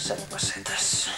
6 pesetas.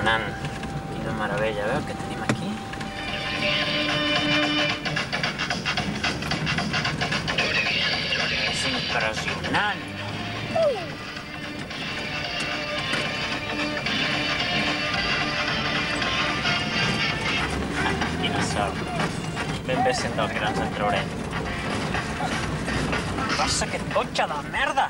funcionant. Quina meravella, veu què tenim aquí? És impressionant. Quina sort. Ben bé sent dels grans en traurem. Passa aquest cotxe de merda!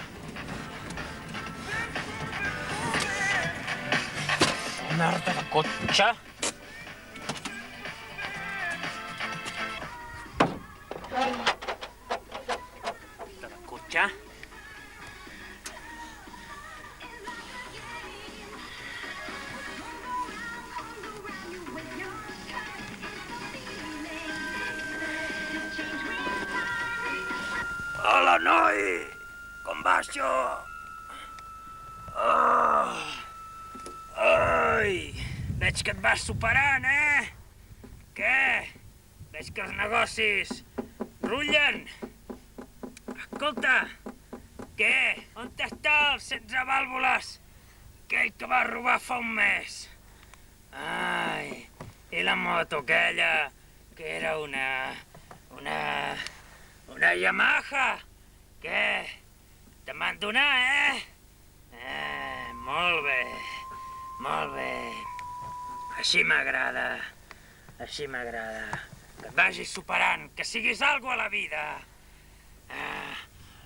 Merda de cotxe! Merda de cotxe! Hola, noi! Com va això? Ai! Veig que et vas superant, Què? Veig que els negocis rullen. Escolta, què? On està el sense vàlvules? Aquell que va robar fa un mes. Ai, i la moto aquella, que era una Yamaha. Què? Te m'han donat, molt bé, molt bé. Així m'agrada, així m'agrada. Que et vagis superant, que siguis algo a la vida.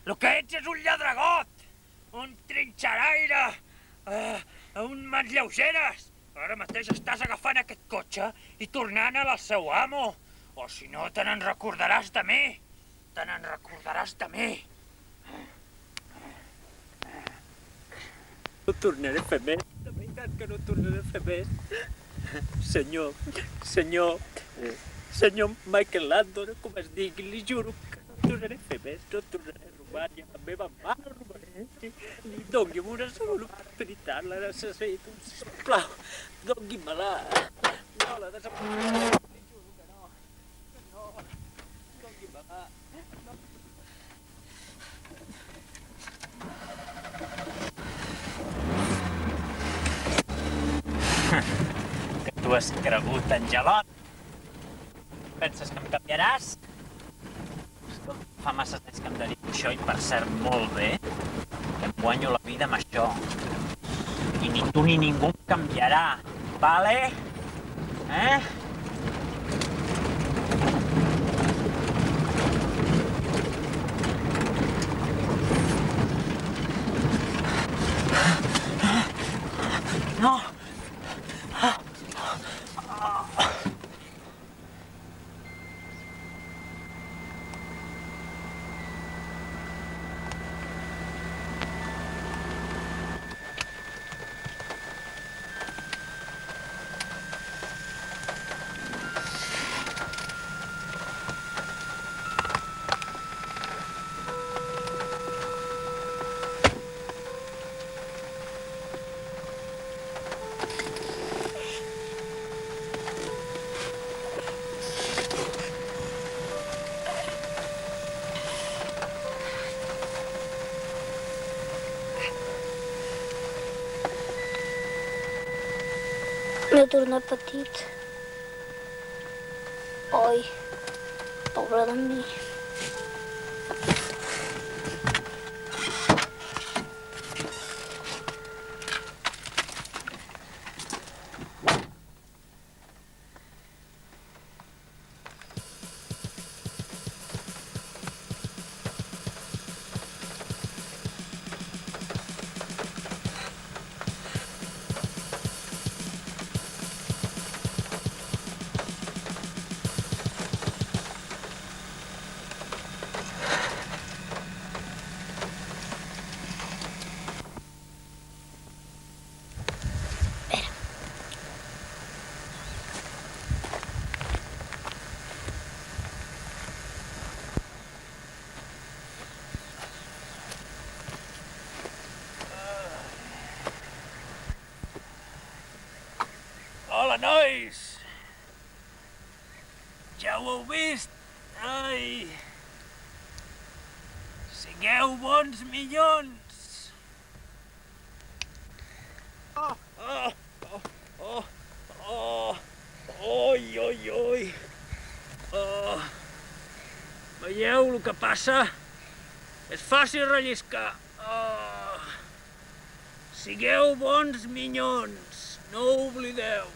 Lo que ets és un lladregot, un trinxeraire, un mans lleugeres. Ara mateix estàs agafant aquest cotxe i tornant-el al seu amo. O si no, te n'en recordaràs de mi. Te n'en recordaràs de mi. No tornaré a fer més. De veritat que no tornaré a fer més. Senyor Michael Landon, com es digui, li juro que no tornaré a fer més. No tornaré a robar ni a la meva mare no robaré. Doni'm una sola oportunitat, la necessito, sisplau. Doni-me-la. No la desaprofitaré. Li juro que no. Que no. Doni-me-la. Que tu has cregut, Angelot. Penses que em canviaràs? Escolta, fa massa temps que em dedico a això i, per cert, molt bé, que em guanyo la vida amb això. I ni tu ni ningú em canviarà, vale? No! M'he tornat petit. Oi, pobre de mi. Hola, nois! Ja ho heu vist? Ai! Sigueu bons minyons! Oh! Oh, oi, oi, oi. Oh. Veieu el que passa? És fàcil relliscar. Oh. Sigueu bons minyons, no ho oblideu.